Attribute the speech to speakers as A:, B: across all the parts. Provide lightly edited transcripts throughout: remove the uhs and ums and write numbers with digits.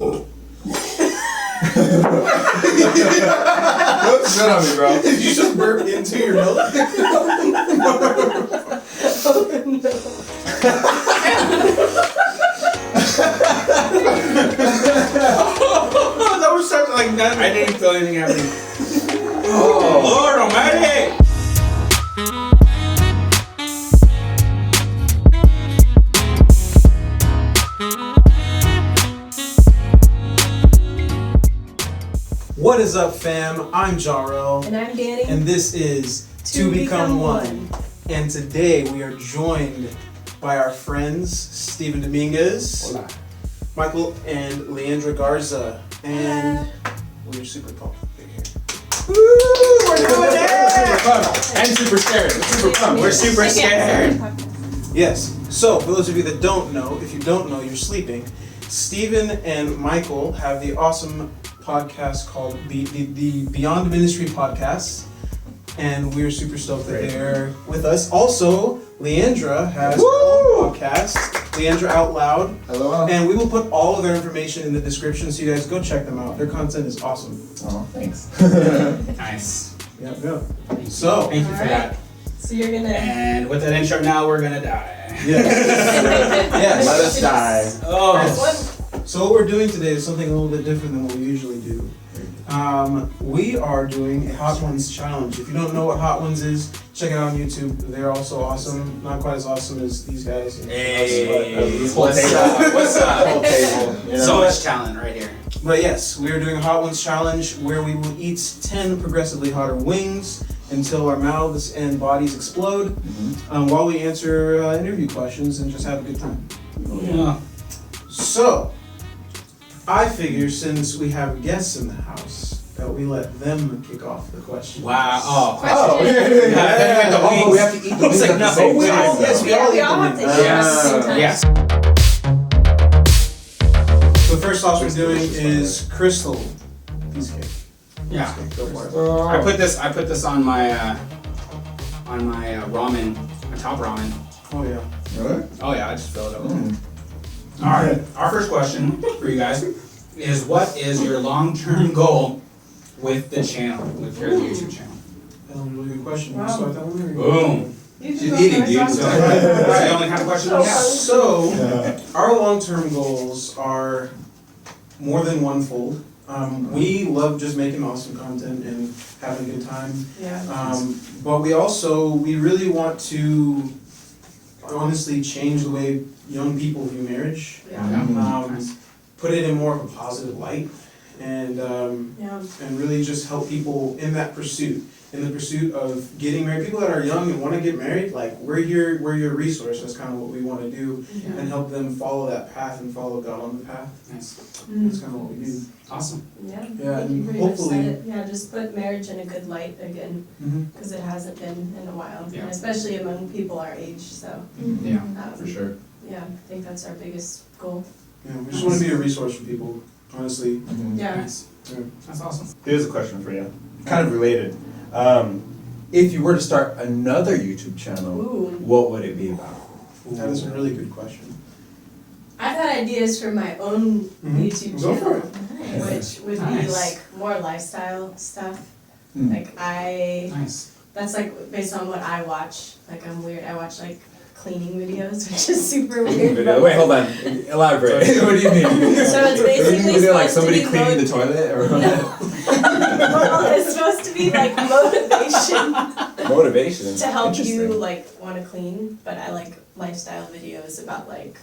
A: Don't shut on me, bro.
B: Did you just burp into your milk? That was such like that. I didn't feel anything happening. Oh, Lord Almighty! What is up, fam? I'm Jarrell.
C: And I'm Danny.
B: And this is To Become One. And today we are joined by our friends, Stephen Dominguez,
A: Hola.
B: Michael, and Leanndra Garza. And we're super pumped to be here. Woo! We're doing it!
A: Super fun. And super scared. It's super fun.
B: We're super scared. Yes. So, for those of you that don't know, if you don't know, you're sleeping. Stephen and Michael have the awesome podcast called the BeyondMinistryPodcast, and we're super stoked that they're with us. Also, Leanndra has her own podcast, Leanndra Out Loud.
A: Hello.
B: And we will put all of their information in the description, so you guys go check them out. Their content is awesome.
A: Oh, thanks.
D: Nice.
B: Yeah. So,
D: Thank you for that.
C: So you're gonna.
D: And with that intro now, we're gonna die.
B: yes. Yes.
A: Let us die.
D: Oh.
B: So what we're doing today is something a little bit different than what we usually do. We are doing a Hot Ones challenge. If you don't know what Hot Ones is, check it out on YouTube. They're also awesome. Not quite as awesome as these guys. And
D: Hey.
B: us,
D: What's up? What's up?
A: Whole table. You know?
D: So much talent right here.
B: but yes, we are doing a Hot Ones challenge where we will eat 10 progressively hotter wings until our mouths and bodies explode while we answer interview questions and just have a good time.
D: Yeah.
B: So, I figure since we have guests in the house, that we let them kick off the questions.
D: Wow. Oh.
A: Oh,
D: Yeah,
A: we have to eat the wings
D: It's like
A: at the
D: nothing.
A: same
D: We
A: time.
D: all-
B: yes,
C: We all have to eat at the same time.
D: Yes.
B: The first sauce we're doing is Crystal Cheesecake.
D: Yeah.
B: Go for it.
D: I put this on my ramen, my top ramen.
B: Oh yeah.
A: Really?
D: Oh yeah, I just fill it up. All right. Our first question for you guys is: what is your long-term goal with the channel, with your YouTube channel?
B: That was a really good question.
C: Wow.
B: So I thought we were
D: Boom.
A: She's eating, dude.
D: So that's the only kind of question we have.
B: So, our long-term goals are more than one-fold. We love just making awesome content and having a good time.
C: Yeah.
B: But we really want to honestly change the way young people view marriage.
C: Yeah.
B: Put it in more of a positive light, and really just help people in the pursuit of getting married. People that are young and want to get married, like we're your resource. That's kind of what we want to do, and help them follow that path and follow God on the path.
D: Nice.
B: That's kind of what we do.
D: Awesome.
C: Yeah.
B: Yeah,
C: I think you
B: and
C: pretty much
B: hopefully-
C: said it. Yeah, just put marriage in a good light again, because it hasn't been in a while,
D: Yeah.
C: and especially among people our age. So.
D: Yeah.
A: For sure.
C: Yeah, I think that's our biggest goal.
B: Yeah, we just want to be a resource for people. Honestly.
C: Yeah.
D: Nice.
B: Yeah.
D: That's awesome.
A: Here's a question for you. Kind of related. If you were to start another YouTube channel,
C: Ooh.
A: what would it be about?
B: That is a really good question.
C: I've had ideas for my own YouTube
B: Go for
C: channel, which would be
D: Nice.
C: like more lifestyle stuff.
A: Hmm.
C: Like
D: Nice.
C: that's like based on what I watch. Like I'm weird. I watch like cleaning videos, which is super weird. but-
A: Wait, hold on. Elaborate. What do you mean?
C: So it's basically
A: Is it like
C: supposed to
A: somebody
C: be
A: cleaning the toilet or
C: Well, it's supposed to be like motivation
A: motivation?
C: to help you
A: Interesting.
C: like want to clean, but I like lifestyle videos about like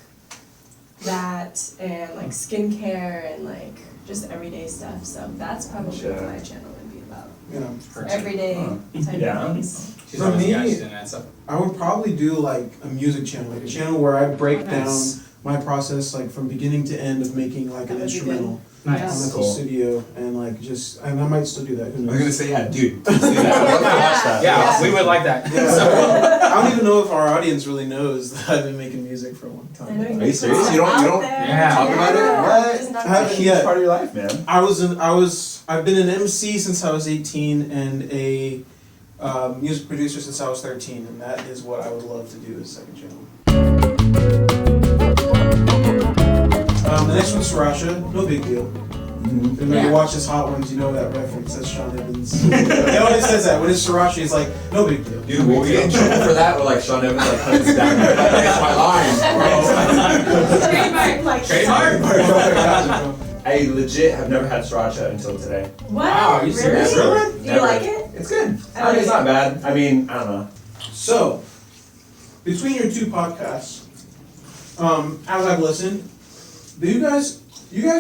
C: that and like skincare and like just everyday stuff. So that's probably
A: Gotcha.
C: what my channel would be about.
B: You know,
C: Everyday type
A: Yeah.
C: of things.
D: She's
B: For
D: always
B: me-
D: she's doing that stuff.
B: I would probably do like a music channel, like a channel where I break
D: Nice.
B: down my process, like from beginning to end of making like an
C: That would be
B: instrumental on
D: Nice.
B: the
A: Cool.
B: studio, and like just, and I might still do that. Who
A: I
B: knows?
A: was gonna say, yeah, dude. Let's do that. I'd love to watch that.
D: Yeah,
C: Yeah.
D: we would like that.
B: Yeah. I don't even know if our audience really knows that I've been making music for a long
C: I know
B: time.
A: Are you serious? You don't
D: Yeah.
A: talk about it? What?
C: Just not
B: I haven't
C: really.
B: yet.
A: It's part of your life, man.
B: I've been an MC since I was 18 and a music producer since I was 13, and that is what I would love to do as a second channel. The next one's sriracha, no big deal.
A: Mhm.
B: And when you watch his Hot Ones, you know that reference. That's Sean Evans. He always says that. When it's sriracha, he's like, no big deal.
A: Dude, will we get in trouble for that? Or like Sean Evans like hunts down there, like, that's my line.
C: Trademark.
A: I legit have never had sriracha until today.
C: What?
D: Wow, you serious?
A: Never.
C: Do you like it?
A: It's good.
C: I
A: I mean, it's
C: like
A: not bad. I mean, I don't know.
B: So, between your two podcasts, as I've listened, you guys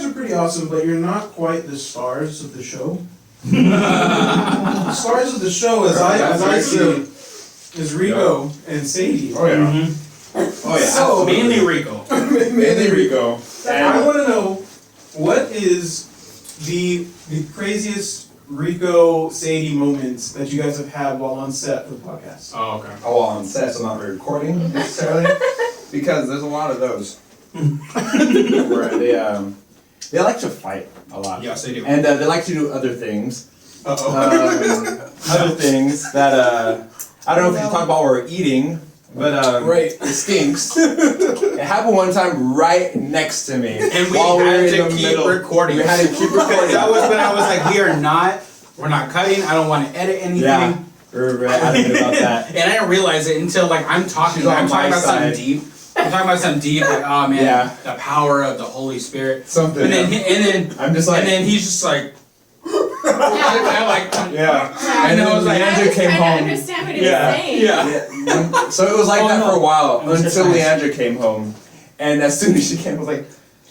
B: are pretty awesome, but you're not quite the stars of the show. The stars of the show, as I see, is Rico and Sadie.
A: Oh yeah.
D: Mm-hmm.
A: Oh yeah.
B: So-
D: Mainly Rico.
A: Mainly Rico.
B: I want to know, what is the craziest Rico Sadie moments that you guys have had while on set for the podcast?
D: Oh, okay.
A: Oh, well, on set, so not recording necessarily, because there's a lot of those. Where they like to fight a lot.
D: Yes, they do.
A: And they like to do other things.
B: Uh-oh.
A: Other things that I don't know if you talk about what we're eating, but
B: Right.
A: it stinks. It happened one time right next to me,
D: And we
A: while
D: had
A: were
D: to
A: in the
D: keep
A: middle.
D: recording.
A: We had to keep
D: Because
A: recording.
D: that was when I was like, we're not cutting, I don't want to edit anything.
A: Yeah, we're adamant about that.
D: And I didn't realize it until like I'm talking
A: She's on
D: about
A: my
D: something
A: side.
D: deep. I'm talking about something deep, like, oh man,
A: Yeah.
D: the power of the Holy Spirit.
A: Something.
D: And then,
A: I'm just like,
D: and then he's just like,
A: yeah.
D: And
A: And
D: I
A: then
D: was like,
A: Leanndra came
E: I
A: home.
E: understand what he's
A: Yeah,
E: saying.
A: Yeah. So it was like
D: Oh,
A: that
D: no.
A: for a while
D: It was
A: until
D: just nice.
A: Leanndra came home, and as soon as she came, I was like,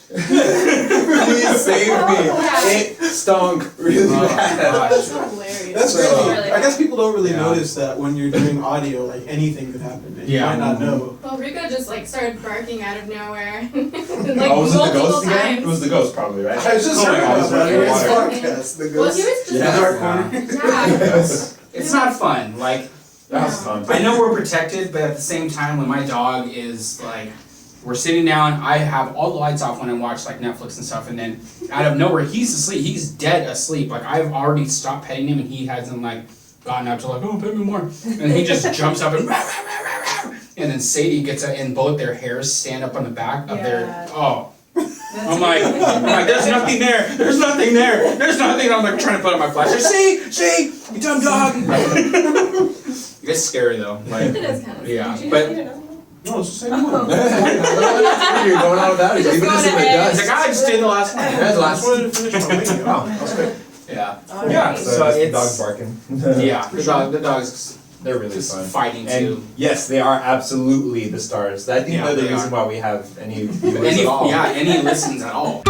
A: "Please save me!" It stunk really
D: Oh,
A: bad.
D: gosh.
E: That's hilarious.
B: That's
A: So-
B: crazy.
E: Really
B: I guess people don't really
D: Yeah.
B: notice that when you're doing audio, like anything could happen. And
D: Yeah.
B: You might not know.
E: Well, Rico just like started barking out of nowhere, like
A: Oh, was it the
E: multiple
A: ghost again?
E: times.
A: It was the ghost, probably, right?
B: I was just
D: Oh my
B: heard
D: God,
B: about
D: it's
B: that
A: running
B: in this
A: water.
B: podcast. The
E: Well,
B: ghost.
E: he was just
A: Yeah.
B: The dark corner.
E: yeah.
D: It's not fun. Like,
A: That was fun.
D: I know we're protected, but at the same time, when my dog is like, we're sitting down, I have all the lights off when I watch like Netflix and stuff, and then out of nowhere, he's asleep. He's dead asleep. Like, I've already stopped petting him, and he hasn't like gotten up to like, oh, pet me more. And he just jumps up and rah, rah, rah, rah, rah. And then Sadie gets up, and both their hairs stand up on the back of their.
C: Yeah.
D: Oh. I'm like, there's nothing there. There's nothing there. There's nothing. I'm like trying to put on my flashlight. See, you dumb dog. It's scary though. Like,
E: It is kind of.
D: yeah,
C: Did you
D: but
C: just eat another one?
B: No, it's the same one.
A: You're going on without it.
E: Just
A: Even
E: going
A: this in the
E: ahead.
A: dust.
D: it's like, I just did the last one.
A: That's the
B: I
A: last
B: just wanted to finish my wing.
A: Oh, that was good.
D: Yeah.
C: Alright.
D: Yeah,
A: So,
D: so
A: it's the
D: it's
A: dog's barking.
D: yeah. The dog's
A: They're really
D: just
A: fun.
D: fighting
A: And
D: too.
A: yes, they are absolutely the stars. I think
D: Yeah,
A: they're the
D: they
A: reason
D: are.
A: why we have any viewers
D: Any
A: at all.
D: any listens at all.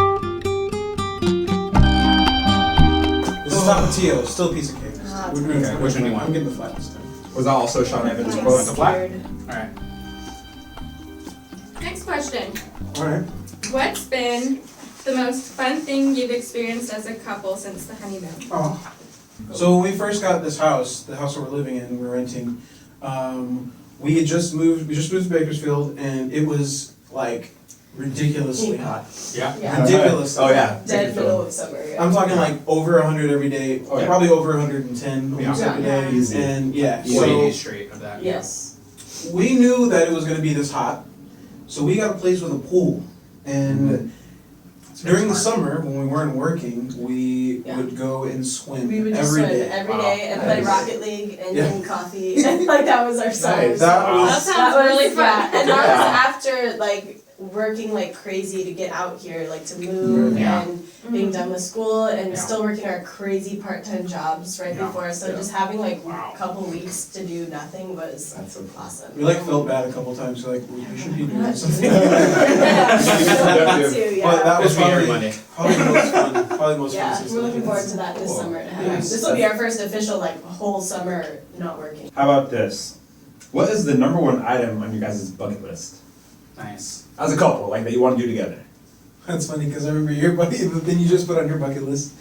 B: This is Tapatio, still a piece of cake.
C: Ah,
B: We're doing
A: okay.
D: Which one do you want?
B: I'm getting the flat this time.
A: Was that also Sean Evans'
C: I'm
A: quote?
D: the black?
C: scared.
D: All right.
E: Next question.
B: Alright.
E: What's been the most fun thing you've experienced as a couple since the honeymoon?
B: Oh. So when we first got this house, the house that we're living in, we're renting, we had just moved to Bakersfield, and it was like ridiculously hot.
D: Yeah.
C: Yeah.
B: Ridiculous.
A: Oh yeah.
C: Dead middle of summer. Yeah.
B: I'm talking like over 100 every day,
A: Oh, yeah.
B: probably over 110 almost
D: Yeah.
B: every day.
A: Easy.
B: And yeah,
D: 40
B: so
D: days straight of that.
C: Yes.
B: we knew that it was gonna be this hot, so we got a place with a pool. And during the summer, when we weren't working, we
C: Yeah.
B: would go and swim
C: We would just
B: every
C: swim
B: day.
C: every
D: Wow.
C: day and play
A: Nice.
C: Rocket League and
B: Yeah.
C: drink coffee. And like that was our summer.
A: Nice.
B: That
D: Wow.
B: was
E: That sounds really fun.
C: Yeah, and that
A: Yeah.
C: was after like working like crazy to get out here, like to move
D: Yeah.
C: and being done with school and
D: Yeah.
C: still working our crazy part-time jobs right
D: Yeah.
C: before. So
A: Yeah.
C: just having like
D: Wow.
C: a couple weeks to do nothing was
A: That's so
C: awesome.
B: we like felt bad a couple times, like we should be doing something.
C: Yeah,
B: But that was
D: This will be every
B: probably
D: Monday.
B: the most fun. Probably the most fun
C: Yeah,
B: since
C: we're looking
B: then.
C: forward to that this
A: Cool.
C: summer to have.
B: Yes.
C: This will be our first official like whole summer not working.
A: How about this? What is the number one item on your guys' bucket list?
D: Nice.
A: As a couple, like that you want to do together.
B: That's funny because I remember your bucket, but then you just put on your bucket list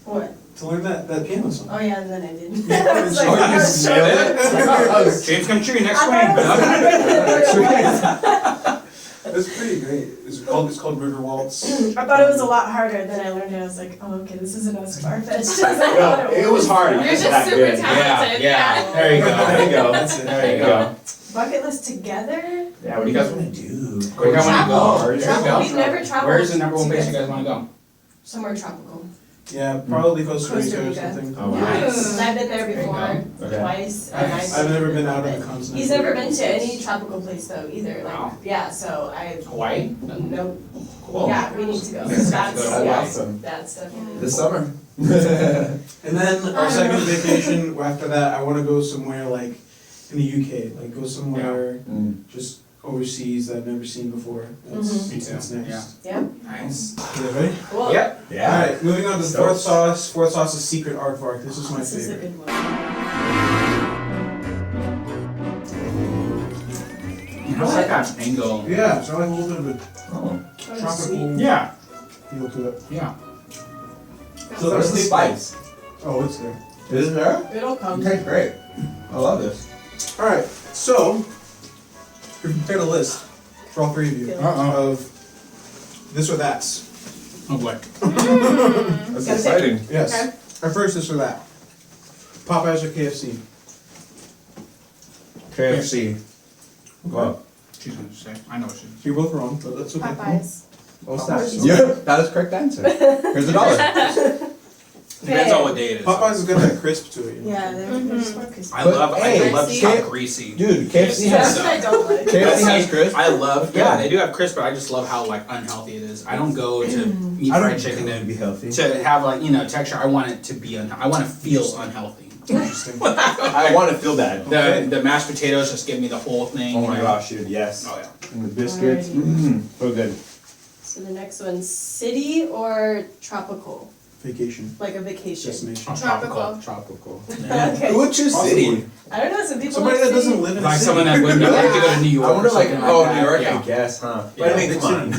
C: What?
B: to learn that piano song.
C: Oh yeah, and then I did.
B: Yeah.
C: I was like,
B: Oh, you
C: I was
A: just
C: so-
A: nailed it?
D: Dreams come true next
C: I thought it was
D: spring.
B: It's pretty great. It's called River Waltz.
C: I thought it was a lot harder than I learned it. I was like, oh, okay, this isn't as far-fetched as I
A: No,
C: thought
A: it was hard.
E: You're
A: It's
E: just
A: that
E: super
A: good.
E: talented.
D: Yeah. There you go.
A: There you go.
B: That's it.
A: There you go.
C: Bucket list together?
A: Yeah, what do you guys want to do?
D: Where do you guys want to go? There you
C: Travel.
D: go.
C: We've never traveled.
D: Where's the number one
C: So
D: place you guys want to go?
C: Somewhere tropical.
B: Yeah, probably Costa
C: Costa
B: Rica or
C: Rica.
B: something.
A: Oh, wow.
D: Nice.
C: I've been there before,
A: Okay.
C: twice, and
D: Nice.
B: I've never been out of the continent.
C: He's never been to any tropical place though either. Like,
D: Wow.
C: yeah, so I
D: Hawaii?
C: no.
A: Cool.
C: Yeah, we need to go.
D: Yes,
C: That's
D: go to
C: yeah,
A: Awesome.
C: that's definitely.
A: This summer.
B: And then our second vacation, after that, I want to go somewhere like in the UK, like go somewhere just overseas that I've never seen before. That's,
D: Me too.
B: that's next.
D: Yeah.
C: Yeah.
D: Nice.
B: You guys ready?
C: Cool.
D: Yep.
A: Yeah.
B: Alright, moving on to the
A: Stoked.
B: fourth sauce. Fourth sauce is Secret Aardvark. This is my
C: This is a
B: favorite.
C: good one.
D: How's like that mango?
B: Yeah, so I like a little bit of a
A: Oh.
B: tropical
D: Yeah.
B: feel to it.
D: Yeah.
B: So
A: Where's
B: that's
A: the
B: the
A: spice?
B: Oh, it's there.
A: Is it there?
C: It'll come.
A: Okay, great. I love this.
B: Alright, so we prepared a list for all three of you of this or that's.
D: Oh boy.
A: That's
C: Gotta
A: exciting.
B: Yes.
C: Okay.
B: Our first this or that. Popeyes or KFC?
A: KFC. Well,
D: She's gonna say. I know what she's.
B: You're both wrong, but that's okay.
C: Popeyes.
B: What's that?
A: yeah, that is the correct answer. Here's $1.
D: Depends on what day it is.
B: Popeyes has got that crisp to it. You know?
C: Yeah, they're just more crispy.
D: I
A: But,
D: love.
A: hey,
D: I love
C: see?
D: how greasy.
A: Dude, KFC
C: That's
A: has
C: what I don't like.
A: KFC has crisp.
D: I love. Yeah,
A: Yeah.
D: they do have crisp, but I just love how like unhealthy it is. I don't go to eat
A: I don't
D: fried chicken
A: to be healthy.
D: to have like texture. I want it to be. I want to feel unhealthy.
B: Interesting.
A: I want to feel that.
D: The mashed potatoes just give me the whole thing.
A: Oh
D: you
A: my
D: know?
A: gosh, dude, yes.
D: Oh yeah.
A: And the biscuits.
C: Alrighty.
A: So good.
C: So the next one's city or tropical?
B: Vacation.
C: Like a vacation.
B: Destination.
E: Tropical.
A: Tropical.
C: Okay.
A: Which is city?
C: I don't know, some people
B: Somebody
C: like
B: that
C: city.
B: doesn't live in a
D: Like
B: city.
D: someone that would like to go to New York.
A: I wonder
D: or
A: like,
D: something
A: oh,
D: that.
A: New York,
D: Yeah.
A: I guess, huh?
D: Yeah,
A: But I mean,
B: big
A: come on.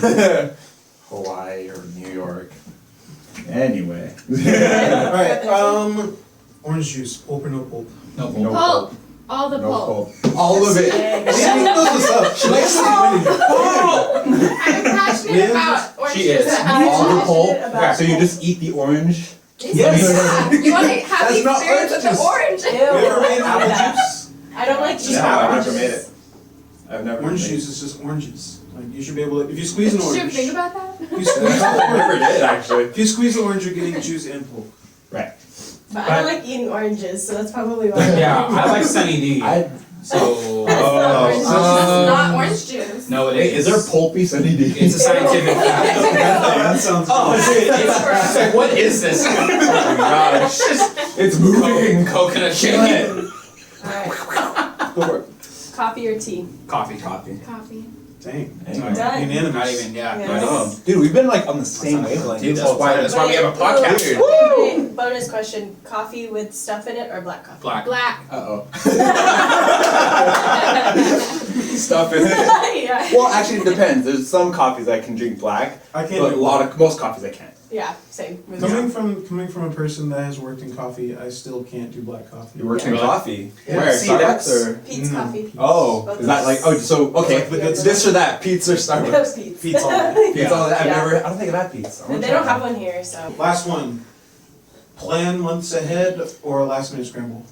A: Hawaii or New York. Anyway.
B: Alright, orange juice, pulp or no pulp?
D: No.
A: No
E: Pulp.
A: pulp.
E: All the
A: No
E: pulp.
A: pulp. All of it.
C: Dang.
B: She knows this up. She likes
E: I'm passionate
B: Yeah.
E: about orange
D: She is.
E: juice.
C: I'm
A: All the pulp.
C: passionate about
A: So you just eat the orange.
B: Yes.
E: Yeah. You want to have
A: That's
E: the
A: not
E: experience
A: orange
E: with the
A: juice.
E: orange.
C: Ew,
B: You ever made
C: I don't like
B: apple
C: that.
B: juice?
C: I don't like eating
A: No, I've never
C: oranges.
A: made it. I've never
B: Orange
A: made
B: juice is just oranges. Like you should be able to, if you squeeze an
E: Did you
B: orange.
E: think about that?
B: If you squeeze the
A: I never
B: orange,
A: did actually.
B: if you squeeze the orange, you're getting juice and pulp.
A: Right.
C: But I don't like eating oranges, so that's probably why.
D: Yeah, I like Sunny D. So
E: That's not orange juice.
A: Oh.
E: It's not orange juice.
D: no, it
A: Hey, is there pulpy Sunny D?
D: It's a scientific fact.
B: That sounds
D: Oh,
B: good.
D: dude, it's like, what is this?
A: Oh my gosh.
D: It's
A: It's moving.
D: coconut shake.
C: Alright,
B: Go for it.
C: coffee or tea?
D: Coffee.
E: Coffee.
B: Dang.
A: Anyway.
C: Done.
B: Unanimous.
D: Not even, yeah.
C: Yeah.
A: I know. Dude, we've been like on the same wavelength.
D: Dude,
A: this whole
D: that's why we have a
C: Wait,
D: podcast.
C: ooh, okay, bonus question, coffee with stuff in it or black coffee?
D: Black.
E: Black.
A: Uh-oh. Stuff in it.
C: Yeah.
A: Well, actually, it depends. There's some coffees I can drink black,
B: I can't
A: but
B: do
A: most coffees I can't.
C: Yeah, same. With
B: Coming from a person that has worked in coffee, I still can't do black coffee.
A: You work in
D: Really?
A: coffee.
B: Yeah.
A: Where?
D: See,
A: Starbucks
D: that's-
A: or?
C: Pete's
B: Mm.
C: coffee.
A: Oh, is that like? Oh, so okay.
B: Like the good
A: It's this or that. Pete's or Starbucks.
C: Pete's.
B: Pete's all day.
A: Pete's all that. I've
C: Yeah.
A: never. I don't think I've had Pete's. I wanna
C: They
A: try
C: don't
A: that.
C: have one here, so.
B: Last one. Plan months ahead or last minute scramble?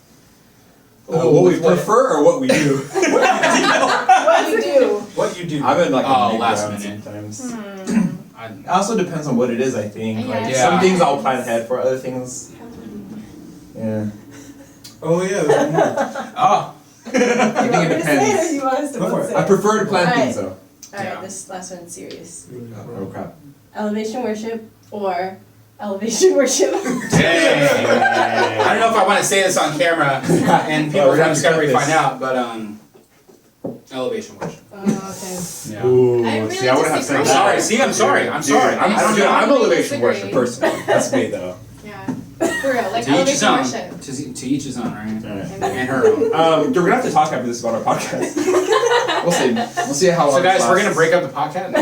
A: What we prefer or what we do?
C: What do you do?
B: What you do?
A: I'm in like a
D: Oh,
A: mid
D: last
A: ground
D: minute.
A: sometimes.
D: I,
A: It also depends on what it is. I think.
E: Yeah.
A: Like
D: Yeah.
A: some things I'll plan ahead for. Other things, yeah.
B: Oh yeah, there's one more.
D: oh,
A: I think it depends.
C: You want us to
B: Go for
C: both
B: it.
C: say
A: I prefer to plan
C: Alright.
A: things though.
D: Yeah.
C: Alright, this last one's serious.
A: Oh crap.
C: Elevation worship or elevation worship?
D: dang. I don't know if I want to say this on camera, and people
A: we're gonna
D: from
A: have to
D: Discovery
A: cut
D: find
A: this.
D: out, but elevation worship.
C: Okay.
D: Yeah.
A: Ooh,
E: I really
A: see, I would have said
E: disagree.
D: I'm
A: that.
D: sorry. See, I'm sorry. I'm sorry.
A: I don't do.
E: I
A: I'm
E: really
A: elevation
E: disagree.
A: worship personally. That's me though.
E: Yeah. For real. Like
D: To each his
E: elevation
D: own.
E: worship.
D: To each his own, right?
A: Alright.
D: And her own.
A: We're gonna have to talk after this about our podcast. We'll see. We'll see how long.
D: So guys,
A: this
D: we're gonna
A: lasts.
D: break up the podcast. No.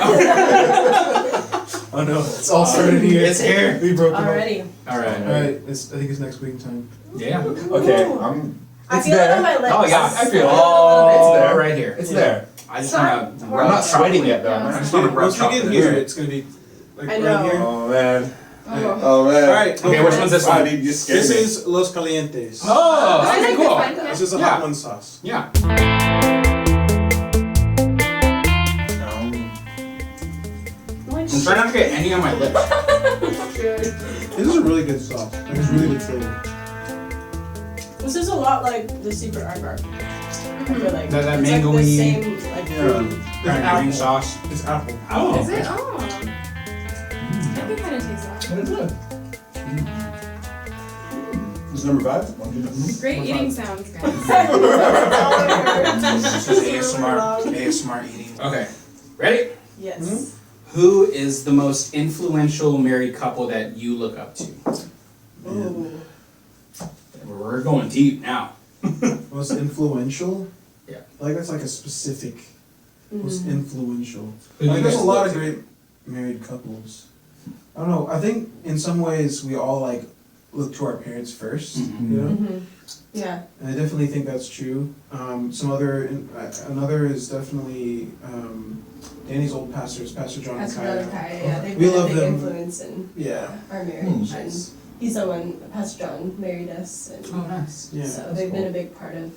B: Oh no, it's all started here.
D: It's here.
B: We broke it up.
C: Alrighty.
D: All right.
B: Alright, I think it's next week time.
D: Yeah.
A: Okay,
C: I
A: It's
C: feel
A: there.
C: it on my lips.
D: Oh yeah.
A: I feel it.
D: Oh,
A: It's there.
D: right here.
A: It's
B: Yeah.
A: there.
D: I just
C: Sorry.
D: want to.
C: I'm
A: I'm not sweating yet though.
E: Yeah.
A: I just want to rub
B: Once we get
A: chocolate.
B: here, it's gonna be like
C: I
B: right
C: know.
B: here.
A: Oh man.
C: Oh.
A: Oh man.
B: Alright,
D: Okay, which one's this
A: Wow,
D: one?
A: dude, you scared
B: This
A: me.
B: is Los Calientes.
D: Oh,
E: I
D: okay,
E: like
D: cool.
E: this one.
B: This is a
D: Yeah.
B: hot one sauce.
D: Yeah. I'm trying not to get any on my lips.
B: This is a really good sauce. Like, it's really good flavor.
C: This is a lot like the secret aardvark. I feel like
D: That
C: it's like the
D: mango-y-
C: same like fruit.
D: Kind of green sauce.
B: It's apple.
D: Oh.
E: Is it? Oh. I can kind of taste that.
A: What is it? This is number 5?
E: Great eating sounds, guys.
D: This is ASMR eating. Okay, ready?
C: Yes.
D: Who is the most influential married couple that you look up to?
C: Ooh.
D: We're going deep now.
B: Most influential?
D: Yeah.
B: Like that's like a specific, most influential.
D: Who do
B: Like
D: you
B: there's a
D: guys
B: lot
D: look
B: of
D: to?
B: great married couples. I don't know, I think in some ways we all like look to our parents first,
D: Mhm.
B: you know?
C: Mm-hmm. Yeah.
B: And I definitely think that's true. Another is definitely Danny's old pastors, Pastor John and
C: Pastor
B: Kaya.
C: John and Kaya, yeah, they've
B: We
C: been a
B: love
C: big
B: them.
C: influence in
B: Yeah.
C: our marriage. And
B: Nice.
C: he's the one, Pastor John married us, and
D: Oh, nice.
B: Yeah.
C: so they've been a big part of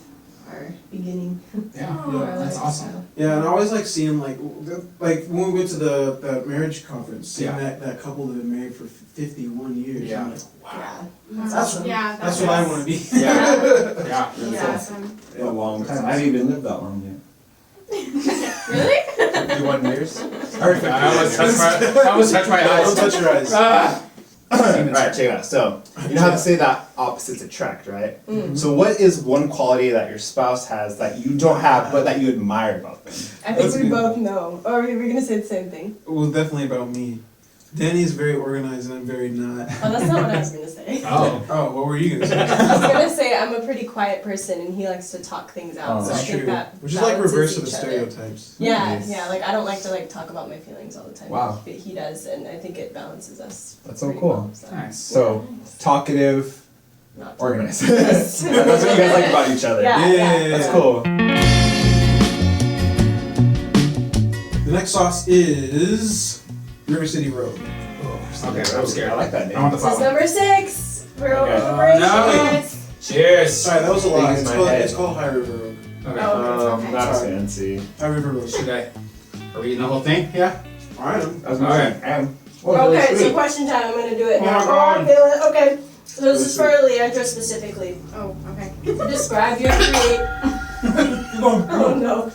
C: our beginning
D: Yeah,
C: of our
D: that's
C: life.
D: awesome.
C: So.
B: Yeah, and I always like seeing like when we went to that marriage conference, seeing
D: Yeah.
B: that couple that had been married for 51 years.
D: Yeah.
B: I'm like, wow.
C: Yeah. That's awesome.
E: Yeah,
B: That's what I want to be.
D: Yeah.
E: That's
D: Yeah.
E: awesome.
A: A long time. I haven't even lived that long yet.
E: Really?
A: 51 years?
D: I almost touched my
B: Don't
D: eyes.
B: touch your eyes.
D: Ah.
F: Alright, check it out. So, you know how to say that opposites attract, right?
C: Mm.
F: So, what is one quality that your spouse has that you don't have, but that you admire about them?
C: I think we both know. Or we were gonna say the same thing.
B: Well, definitely about me. Danny's very organized and I'm very not.
C: Oh, that's not what I was gonna say.
D: Oh.
B: Oh, what were you gonna say?
C: I was gonna say I'm a pretty quiet person and he likes to talk things out.
A: Oh,
C: so I
B: That's
C: think
B: true.
C: that
B: Which is like
C: balances
B: reverse of the
C: each other.
B: stereotypes.
C: Yeah,
A: Nice.
C: yeah. Like I don't like to like talk about my feelings all the time.
A: Wow.
C: But he does, and I think it balances us.
A: That's so
C: pretty
A: cool.
C: well, so.
D: Nice.
A: So, talkative,
C: Not
A: organized.
C: Yes.
F: That's what you guys like about each other.
C: Yeah.
A: That's cool.
B: The next sauce is River City Road.
D: Okay, I'm scared.
F: I like that name.
D: I want the
C: This is
D: pop.
C: number 6. We're
F: Okay.
C: over the break.
D: No.
C: guys.
D: Cheers.
B: Sorry, that was a
F: Thing
B: lie.
F: in
B: It's
F: my
B: called,
F: head.
B: it's called High River Road.
D: Okay.
C: Oh, okay.
F: That's
B: Sorry.
F: fancy.
B: High River Road.
D: Should I? Are we eating the whole thing? Yeah.
B: I am.
F: I was
D: Alright.
F: gonna say,
C: Okay, so question time. I'm gonna do it
D: Oh
C: now.
D: my
C: Oh,
D: God.
C: I feel it. Okay. So this is for Leanndra specifically.
E: Oh, okay.
C: Describe your Oh no.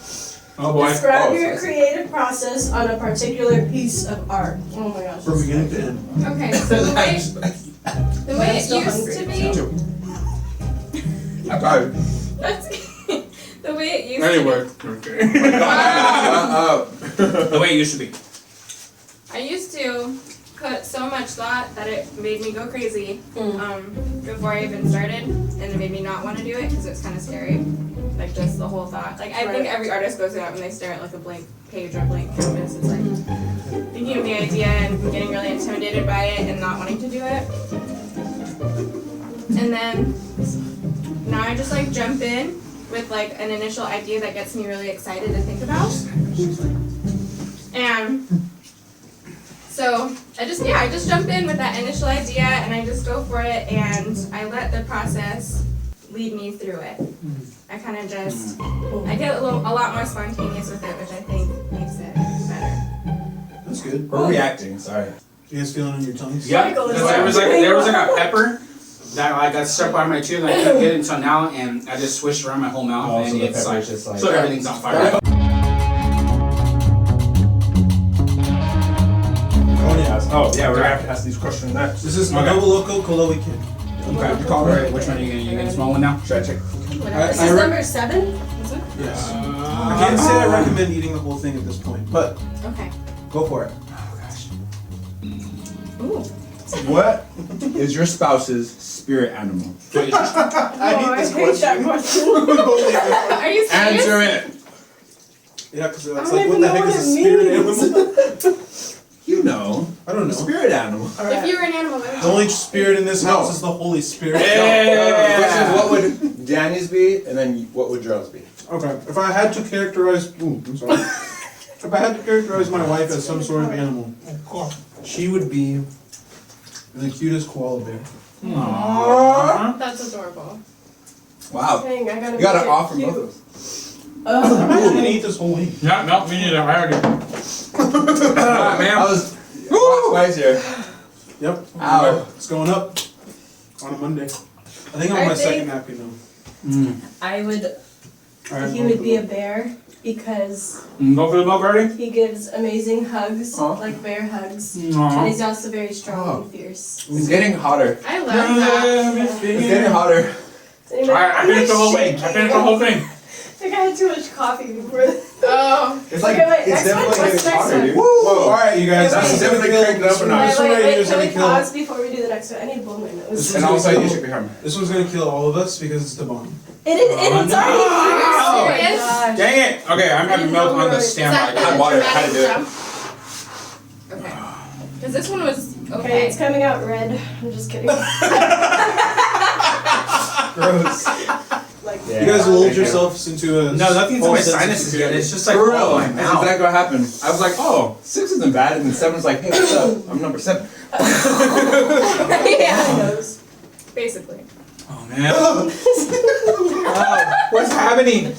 D: Oh boy.
C: Describe
A: Oh,
C: your
A: so-
C: creative process on a particular piece of art. Oh my gosh.
B: From beginning to end.
E: Okay, so the way
C: I'm
E: it
C: still
E: used to
C: hungry,
E: be,
A: I'm tired.
E: that's the way it used
D: Anyway.
E: to
D: Okay.
E: be.
D: The way it used to be.
E: I used to put so much thought that it made me go crazy before I even started, and it made me not want to do it because it's kind of scary. Like just the whole thought. Like I think
C: Right.
E: every artist goes through that when they stare at like a blank page or a blank canvas. It's like thinking of the idea and getting really intimidated by it and not wanting to do it. And then now I just like jump in with like an initial idea that gets me really excited to think about. And so I just jump in with that initial idea and I just go for it and I let the process lead me through it. I kind of just, I get a lot more spontaneous with it, which I think makes it better.
B: That's good.
A: We're reacting, sorry.
B: You guys feeling on your tongues?
D: Yeah.
C: Michael is
D: There was like a pepper that like got stuck by my tooth and I couldn't get it until now, and I just swished around my whole mouth
F: Oh,
D: and
F: so the
D: it's like,
F: pepper's just like-
D: so everything's on fire.
F: Oh, yeah, we're gonna have to ask these questions next.
B: This is
D: Okay.
B: Double Loco Colo Weekend.
D: Okay, you call it. Which one are you gonna? You gonna small one now?
F: Should I check?
C: This
B: I
C: is
B: re-
C: number 7?
B: Yes. I can't say I recommend eating the whole thing at this point, but
E: Okay.
B: go for it.
D: Oh gosh.
E: Ooh.
A: What is your spouse's spirit animal?
D: Wait,
C: I hate that question.
E: Are you serious?
A: Answer it!
B: Yeah, because
C: I
B: that's
C: don't
B: like, what
C: even
B: the
C: know
B: heck
C: what
B: is a
C: it
B: spirit
C: means.
B: animal?
A: You know.
B: I don't know.
A: Spirit animal.
E: If you were an animal, what would
B: The only spirit in this
A: No.
B: house is the Holy Spirit.
A: The question is, what would Danny's be, and then what would Gerald's be?
B: Okay, if I had to characterize, I'm sorry. If I had to characterize my wife as some sort of animal, she would be the cutest koala bear.
E: That's adorable.
A: Wow.
C: Dang, I
A: You gotta
C: make it
A: offer
C: cute.
A: both of us.
B: I'm actually gonna eat this whole week.
D: Yeah, no, me neither. I already.
A: Man, I was Spicier.
B: Yep.
A: Ow.
B: It's going up on a Monday. I think I'm on my second napkin now.
C: I would.
B: Alright,
C: He would be a bear because
D: Go for the milk already?
C: he gives amazing hugs, like bear hugs, and he's also very strong and fierce.
A: It's getting hotter.
E: I love that.
A: It's getting hotter.
D: I finished the whole thing. I finished the whole thing.
C: I think I had too much coffee before this.
E: Oh.
A: It's like,
C: Okay, wait,
A: it's
C: next one?
A: definitely
C: What's
A: getting
C: the next
A: hotter,
C: one?
A: dude.
B: Whoa! Alright, you guys.
C: Wait,
B: This is
A: wait.
B: gonna
A: Definitely
B: kill.
A: cranked it up a notch.
B: This one right here is
C: Can we
B: gonna kill.
C: pause before we do the next one? I need to blow my nose.
A: And also, you should be home.
B: This one's gonna kill all of us because it's the bomb.
C: It's already here.
E: Oh,
C: my
E: serious?
C: gosh.
D: Dang it! Okay, I'm having milk on the
E: Is
D: standby.
E: that
A: I had water, I had to do it.
E: dramatic jump? Okay. Because this one was
C: Okay,
E: okay.
C: it's coming out red. I'm just kidding.
B: Gross.
C: Like,
A: Yeah.
B: You guys lulled
A: Thank you.
B: yourselves into a.
D: No, nothing's in
B: false
D: my
B: sense of
D: sinuses yet.
B: security.
D: It's just like
A: For
D: all
A: real,
D: my
A: that's
D: mouth.
A: exactly what happened. I was like, oh, 6 isn't bad, and then 7's like, hey, what's up? I'm number 7.
C: yeah, my nose.
E: Basically.
D: Oh man. What's happening?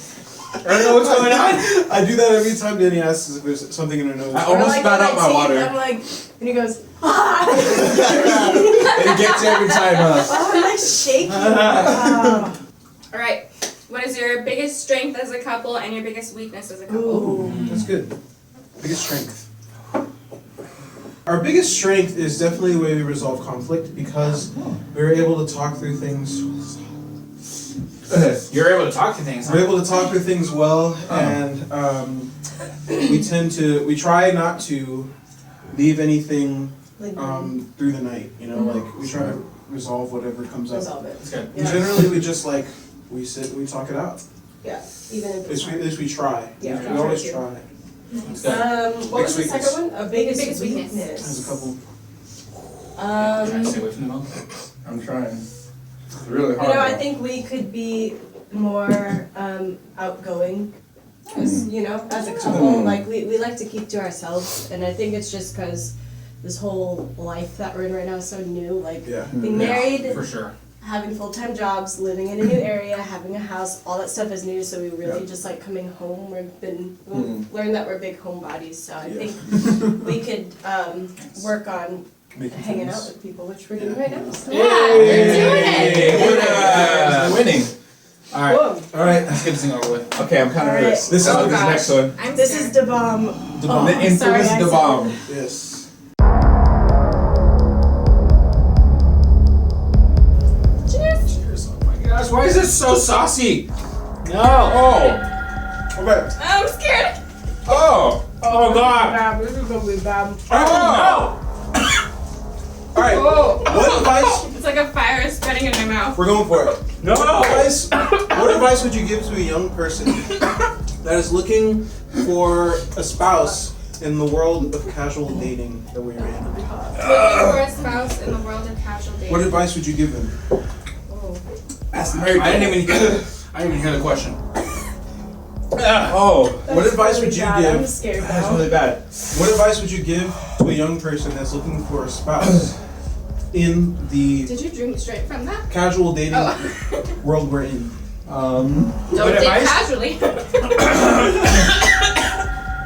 D: I don't know what's going on.
B: I do that every time Danny asks if there's something in her nose.
A: I
C: Or
A: almost
C: like
A: spat
C: on
A: out my
C: teeth,
A: water.
C: I'm like, and he goes, ah!
A: It gets you every time, huh?
C: Oh, I'm like shaking. Oh.
E: All right. What is your biggest strength as a couple and your biggest weakness as a couple?
C: Ooh.
B: That's good. Biggest strength. Our biggest strength is definitely the way we resolve conflict because we're able to talk through things.
D: You're able to talk to things.
B: We're able to talk through things well, and we try not to leave anything through the night. You know, like we try to resolve whatever comes up.
C: Resolve it.
D: That's good.
B: And generally, we just like we sit, we talk it out.
C: Yeah, even if it's
B: At least we try.
C: Yeah,
B: we always try.
D: That's good.
C: what was the
B: Biggest
C: second one? A biggest,
E: Biggest weakness.
B: As a couple.
D: Trying to stay away from the milk.
A: I'm trying. It's really hard.
C: You know, I
A: though.
C: think we could be more outgoing. Because, you know, as a couple, like, we like to keep to ourselves. And I think it's just because this whole life that we're in right now is so new. Like,
B: Yeah.
C: being married,
D: For sure.
C: having full-time jobs, living in a new area, having a house, all that stuff is new. So we really just like coming home. We've learned that we're big homebodies. So I think we could work on
B: Making
C: hanging out
B: friends.
C: with people, which we're doing right now. So.
E: Yeah, you're doing it.
A: We're winning.
D: Alright.
C: Whoa.
B: All right.
D: Let's get this thing over with.
A: Okay, I'm kind of
C: Alright.
A: nervous.
B: This is
A: Oh,
B: the
A: this
E: gosh.
A: next one.
E: I'm
C: This
E: scared.
C: is the bomb.
B: The
C: Oh,
B: bomb.
A: The
C: sorry,
A: infamous
C: I
A: the
C: said-
A: bomb.
B: Yes.
E: Cheers.
D: Oh my gosh, why is this so saucy? No.
A: Oh. Okay.
E: I'm scared.
A: Oh.
D: Oh god.
C: Bad. This is gonna be bad.
A: Oh.
B: All right.
E: Oh.
B: What advice?
E: It's like a fire is spreading in my mouth.
B: We're going for it.
D: No.
B: What advice would you give to a young person that is looking for a spouse in the world of casual dating that we're in?
E: Looking for a spouse in the world of casual dating.
B: What advice would you give them?
E: Oh.
A: That's very
D: I didn't even hear the question.
A: Oh.
B: What advice would you
C: bad.
B: give?
C: I'm scared
A: That's
C: now.
A: really bad.
B: What advice would you give to a young person that's looking for a spouse in the
E: Did you drink straight from that?
B: casual dating
E: Oh.
B: world we're in?
E: Don't
D: What
E: date
D: advice?
E: casually.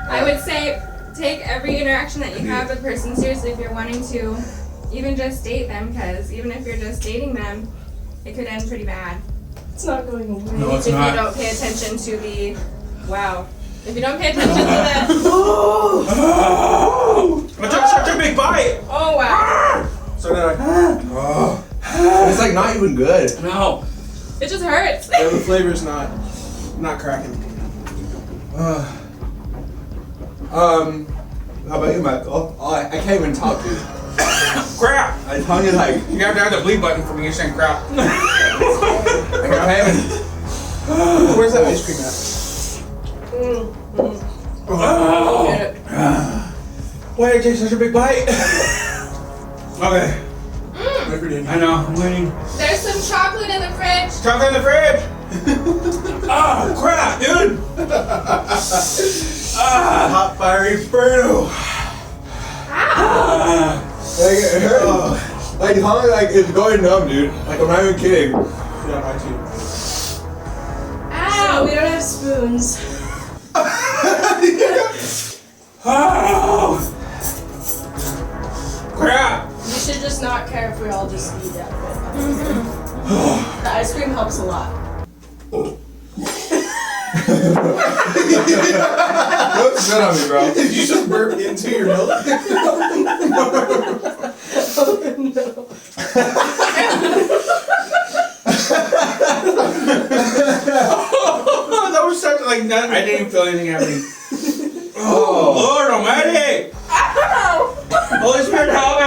E: I would say take every interaction that you have with a person seriously if you're wanting to even just date them, because even if you're just dating them, it could end pretty bad.
C: It's not going away.
D: No, it's
E: if
D: not.
E: you don't pay attention to the if you don't pay attention to the
D: I took such a big bite.
E: oh wow,
B: So now,
A: Oh. It's like not even good.
D: No.
E: it just hurts.
B: yeah, the flavor's not cracking.
A: How about you, Michael? Oh, I can't even talk, dude.
D: Crap.
A: My tongue is like,
D: You have to have the bleed button for me to saying crap.
A: I can't even.
B: Where's that ice cream at?
A: Why did I take such a big bite?
D: Okay. I know, I'm waiting.
E: There's some chocolate in the fridge.
D: Chocolate in the fridge! Oh, crap, dude!
A: Hot fire inferno.
E: Ow.
A: Like it hurt. Like tongue, like it's going numb, dude. Like I'm not even kidding.
B: Yeah, mine too.
C: So
E: Ow.
C: we don't have spoons.
D: Oh! crap!
C: You should just not care if we all just eat out of it. The ice cream helps a lot.
A: Don't spit on me, bro.
B: Did you just burp into your milk?
D: That was such like that. I didn't even feel anything happening. Oh, Lord Almighty! Holy Spirit, help me!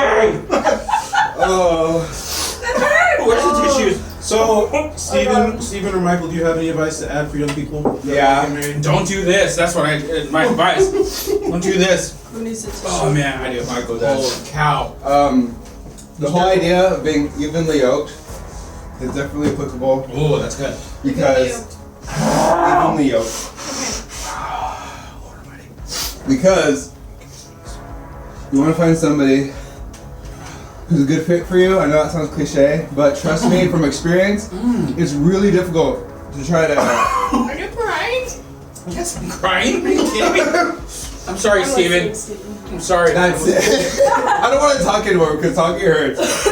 A: Oh.
D: Where's the tissues?
B: So, Stephen or Michael, do you have any advice to add for young people? that
A: Yeah.
B: want to get married?
D: Don't do this. That's what my advice. Don't do this.
C: Who needs a tissue?
D: Oh man, I do.
A: Michael does.
D: Holy cow.
A: The whole idea of being evenly yoked is definitely applicable
D: Oh, that's good.
A: because evenly yoked.
D: Lord Almighty.
A: Because you want to find somebody who's a good fit for you. I know that sounds cliche, but trust me from experience, it's really difficult to try to.
E: Are you crying?
D: Yes, I'm crying. Are you kidding me? I'm sorry, Steven. I'm sorry.
A: That's it. I don't want to talk anymore because talking hurts.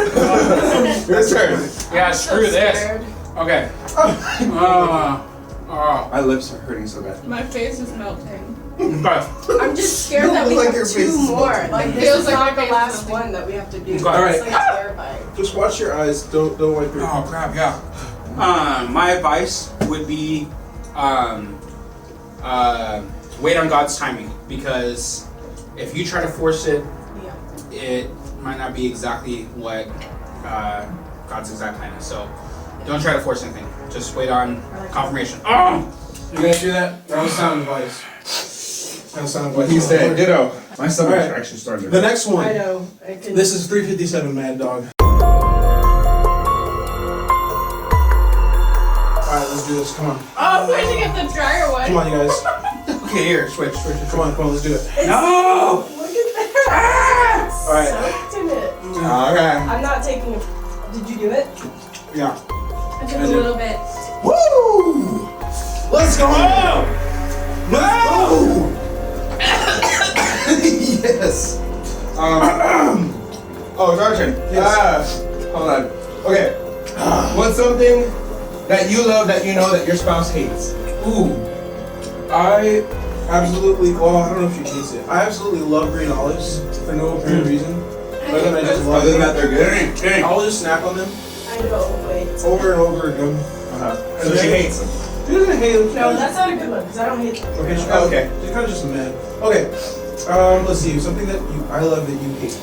A: Your turn.
D: Yeah, screw this.
C: Scared.
D: Okay.
A: My lips are hurting so bad.
E: My face is melting.
D: Okay.
C: I'm just scared that we
A: Like
C: have
A: your
C: two
A: face is
C: more.
A: melting.
C: Like this
E: Feels
C: is
E: like
C: not
E: my
C: the
E: face
C: last
E: is melting.
C: one that we have to do.
D: Okay.
C: It's
B: Alright.
C: like terrifying.
B: Just watch your eyes. Don't wipe your.
D: Oh crap, yeah. My advice would be wait on God's timing, because if you try to force it,
C: Yeah.
D: it might not be exactly what God's exact plan is. So don't try to force anything. Just wait on confirmation. Oh!
B: You gonna do that? That was sound advice. That was sound advice.
A: He said, ditto. My stomach
B: Alright.
A: actually started.
B: The next one.
C: I know. I can.
B: This is 357 Mad Dog. Alright, let's do this. Come on.
E: Oh, I'm going to get the dryer one.
B: Come on, you guys.
D: Okay, here, switch.
B: Come on, let's do it.
D: No!
C: Look at that.
B: Alright.
C: Soaked in it.
A: Okay.
C: I'm not taking a. Did you do it?
B: Yeah.
E: I took a little bit.
B: Woo! Let's go! No! Yes.
A: Oh, Scorching.
B: Yes.
A: Hold on. Okay. What's something that you love that you know that your spouse hates?
B: Ooh. I absolutely, well, I don't know if she hates it. I absolutely love green olives for no apparent reason. Other than I just love
A: Other than
B: them.
A: that, they're good.
B: I'll just snack on them
C: I know. Wait.
B: over and over again.
A: So she hates them.
B: She doesn't hate them.
C: No, that's not a good one because I don't hate them.
B: Okay, she's
A: Okay.
B: kind of just mad. Okay. Let's see. Something that I love that you hate.
A: It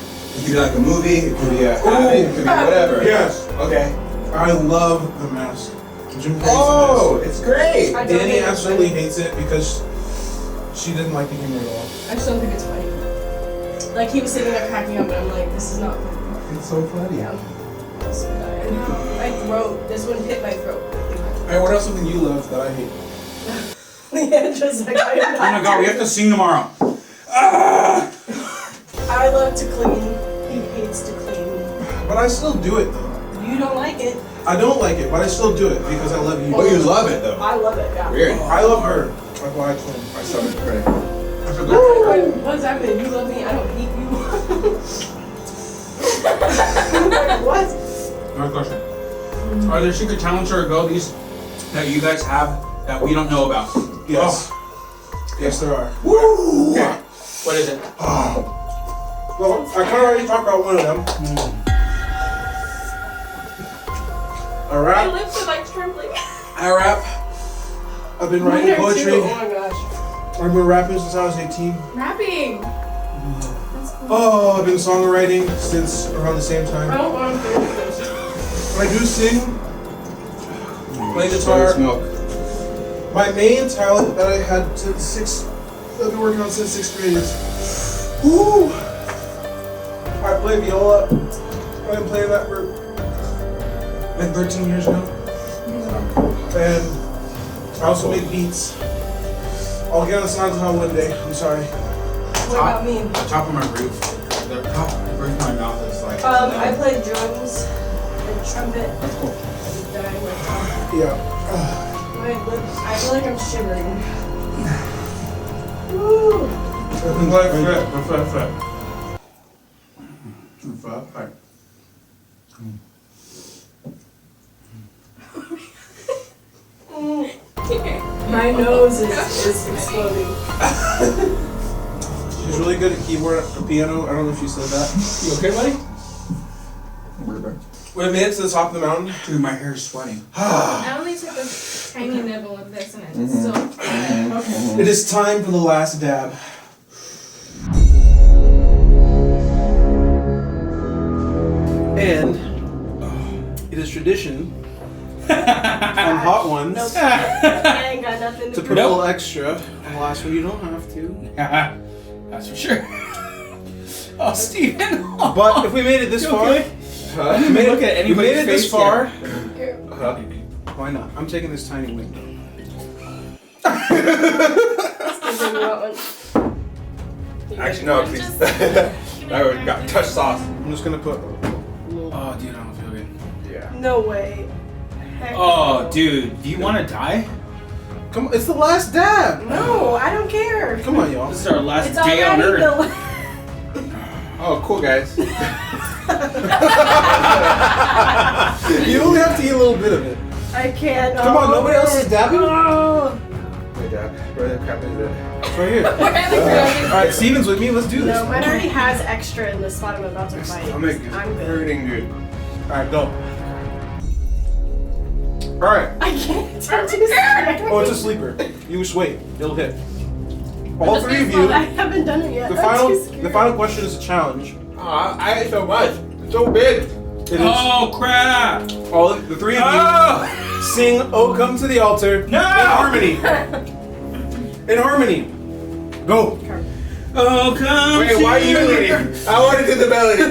A: could be like a movie, it could be a habit, it could be whatever.
B: Yes.
A: Okay.
B: I love The Mask. Jim Carrey's
A: Oh,
B: The
A: it's great.
C: I
B: Mask.
C: don't
B: Danny
C: hate it,
B: absolutely
C: but
B: hates it because she didn't like the humor at all.
C: I just don't think it's funny. Like he was sitting there cracking up, and I'm like, this is not funny.
A: It's so funny.
C: Yeah. My throat. This one hit my throat.
B: Alright, what else something you love that I hate?
C: Yeah, just like I am
D: Oh my god, we have to sing tomorrow.
C: I love to clean. He hates to clean.
B: But I still do it though.
C: You don't like it.
B: I don't like it, but I still do it because I love you.
A: Oh, you love it though.
C: I love it. Yeah.
A: Weird.
B: I love her. Like why I clean.
A: My stomach's hurting.
D: That's a good.
C: Wait, what does that mean? You love me. I don't hate you. Like, what?
D: Another question. Are there secret talents or abilities that you guys have that we don't know about?
B: Yes. Yes, there are.
A: Woo!
D: Okay. What is it?
B: Well, I kind of already talked about one of them. I
E: My
B: rap.
E: lips are like trembling.
B: I rap. I've been writing
C: Mine are
B: poetry.
C: too. Oh my gosh.
B: I've been rapping since I was 18.
E: Rapping. That's cool.
B: Oh, I've been songwriting since around the same
C: I
B: time.
C: don't want to finish this.
B: I do sing, play
A: It's
B: guitar.
A: milk.
B: My main talent that I had since I've been working on since 6th grade is, whoo! I play viola. I've been playing that for like 13 years now. And I also make beats. I'll get on SoundCloud one day. I'm sorry.
C: What about me?
D: The top of my roof. The roof of my mouth is like.
C: I play drums and trumpet.
A: That's cool.
C: I'm dying my tongue.
B: Yeah.
C: My lips. I feel like I'm shivering. Woo!
D: Flip.
B: Alright.
C: My nose is exploding.
B: She's really good at keyboard or piano. I don't know if she said that. You okay, buddy? We made it to the top of the mountain.
D: Dude, my hair is sweating.
E: I only took a tiny nibble of this and it's still okay.
B: It is time for the last dab. And it is tradition on hot ones
C: I ain't got nothing
B: to
C: to
B: put a little extra on the last one. You don't have to.
D: That's for sure. Oh, Steven.
B: But if we made it this far,
D: You made look at
B: we made it this far.
A: Uh-huh.
B: Why not? I'm taking this tiny wing.
A: Actually, no, please. I got touch sauce.
B: I'm just gonna put.
D: Oh, dude, I don't feel good.
A: Yeah.
C: No way. Heck
D: Oh,
C: no.
D: dude, do you want to die?
B: Come on, it's the last dab.
C: No, I don't care.
B: Come on, y'all.
D: This is our last
C: It's
D: day on
C: already
D: Earth.
C: the.
A: Oh, cool, guys.
B: You only have to eat a little bit of it.
C: I can't.
B: Come on, nobody else is dabbing?
C: Oh.
A: Wait, Dad, where the crap is it?
B: It's right here. Alright, Steven's with me. Let's do this.
C: No, mine already has extra in the spot I'm about to bite.
A: I'm good.
C: good.
A: Hurting, dude.
B: Alright, go. Alright.
C: I can't. I'm too scared.
B: Oh, it's a sleeper. You just wait. It'll hit. All three of you.
C: I haven't done it yet.
B: The
C: I'm too scared.
B: final. The final question is a challenge.
A: Oh, I ate so much. It's so big.
B: It is
D: Oh, crap.
B: all the three of you
D: Oh,
B: sing "Oh Come to the Altar"
D: no.
B: in harmony. In harmony. Go.
D: Oh, come
A: Wait, why are you leading? I want to do the melody.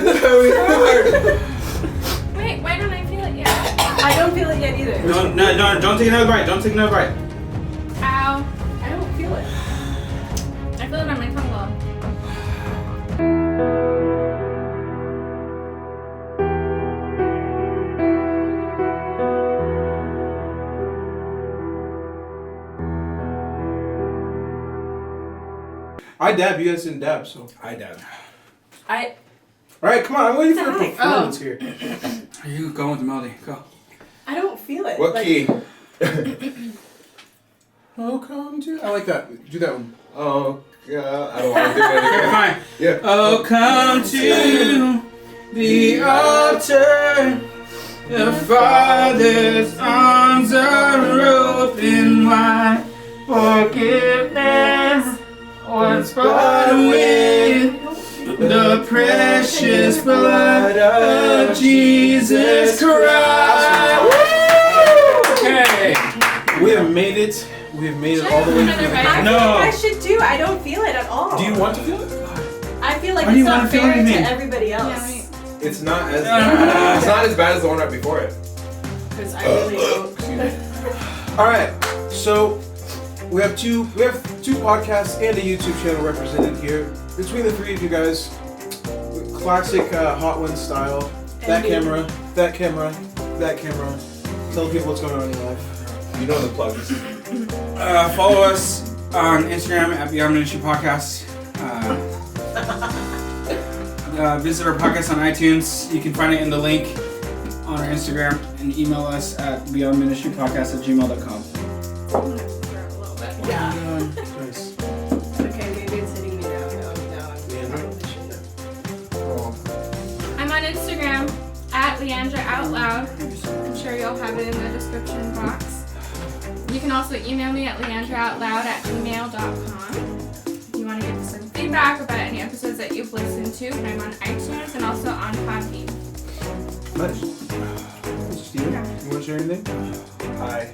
E: Wait, why don't I feel it yet?
C: I don't feel it yet either.
D: No, don't take another bite. Don't take another bite.
E: Ow.
C: I don't feel it.
E: I feel it on my tongue well.
B: I dab. You guys didn't dab, so.
D: I dab.
C: I.
B: All right, come on. I'm waiting for a performance here.
D: You go with the melody. Go.
C: I don't feel it.
A: What
C: like,
A: key?
B: Oh, come to. I like that. Do that one.
A: Oh, God. I don't want to do it
D: Okay,
A: again.
D: fine.
A: Yeah.
D: Oh, come to the altar. The Father's arms are open wide. Forgiveness was bought with the precious blood of Jesus Christ. Okay.
B: We have made it. We have made it all the way
E: Another
B: through.
E: bite?
C: I
D: No.
C: feel like I should do. I don't feel it at all.
B: Do you want to feel it?
C: I feel like
D: Why do
C: it's
D: you wanna
C: not
D: feel
C: fair to
D: anything?
C: everybody else.
E: Yeah, wait.
A: It's not as bad as the one right before it.
C: Because I really don't.
B: All right. So we have two podcasts and a YouTube channel represented here. Between the three of you guys, classic Hot One style. That
C: And me.
B: camera, that camera, that camera. Tell people what's going on in your life.
A: You know the plugs.
D: Follow us on Instagram at BeyondMinistryPodcast. Visit our podcast on iTunes. You can find it in the link on our Instagram and email us at beyondministrypodcast@gmail.com.
C: Yeah.
B: Nice.
C: Okay, maybe it's hitting me now. No,
B: Leanndra?
A: Oh.
E: I'm on Instagram at Leanndra Out Loud. I'm sure you'll have it in the description box. You can also email me at leanndroutloud@gmail.com. If you want to give us some feedback about any episodes that you've listened to, I'm on iTunes and also on Podbean.
B: Nice. Steven, you want to share anything?
A: Hi.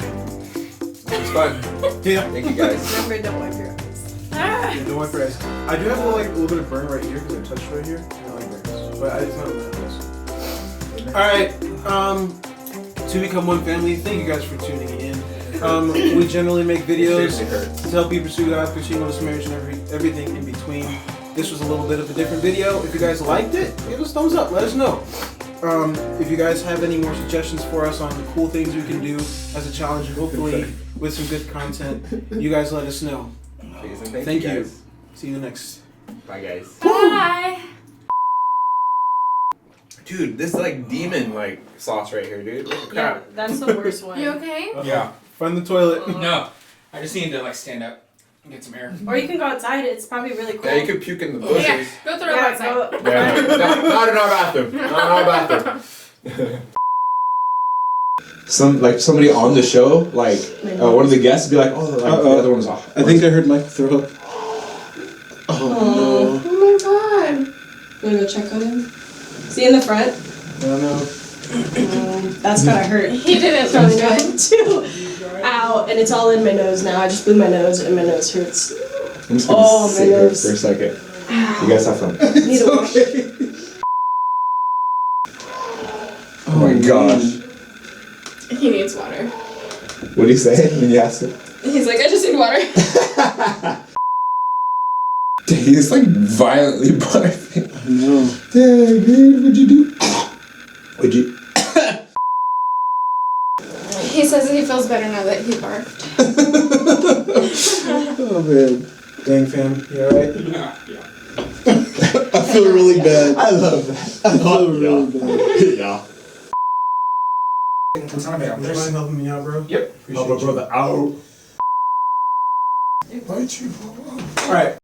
A: It's fun.
B: Yeah.
A: Thank you, guys.
C: Remember, don't wipe your eyes.
B: Yeah, don't wipe your eyes. I do have a little bit of burn right here because I touched right here. I don't like burns, but it's not really nice. All right. To become one family. Thank you guys for tuning in. We generally make videos
A: Seriously hurt.
B: to help you pursue God, pursue this marriage, and everything in between. This was a little bit of a different video. If you guys liked it, give us a thumbs up. Let us know. If you guys have any more suggestions for us on the cool things we can do as a challenge, hopefully with some good content, you guys let us know.
A: Please and
B: Thank you.
A: guys.
B: See you next.
A: Bye, guys.
E: Bye!
F: Dude, this is like demon like sauce right here, dude. Holy
C: Yeah,
F: crap.
C: that's the worst one.
E: You okay?
D: Yeah.
B: Find the toilet.
D: No. I just need to like stand up and get some air.
C: Or you can go outside. It's probably really cool.
F: Yeah, you could puke in the bushes.
E: Yeah, go throw it
C: Yeah,
E: outside.
C: go.
F: Yeah, not in our bathroom. Not in our bathroom. Somebody on the show, like one of the guests, would be like, "Oh, like, the other one's off."
B: I think I heard Mike throw up.
C: Oh
E: Oh my god.
C: You wanna go check on him? Is he in the front?
B: I don't know.
C: That's gotta hurt.
E: He didn't
C: Really
E: look good.
C: good too. Ow, and it's all in my nose now. I just blew my nose and my nose hurts.
F: I'm just gonna
C: Oh,
F: sit
C: my
F: here
C: nose.
F: for a second. You guys have fun.
C: Need a wash.
F: Oh my gosh.
E: He needs water.
F: What do you say when you ask him?
E: He's like, I just need water.
F: He's like violently barfing.
B: I know.
F: Dang, dude, what'd you do? What'd you?
E: He says that he feels better now that he barfed.
B: Oh man. Dang fam, you alright?
D: Yeah.
B: I feel really bad.
F: I love that.
B: I feel really bad.
F: Yeah.
D: It's not bad.
B: Would you mind helping me out, bro?
D: Yep.
B: Help a brother out. Alright.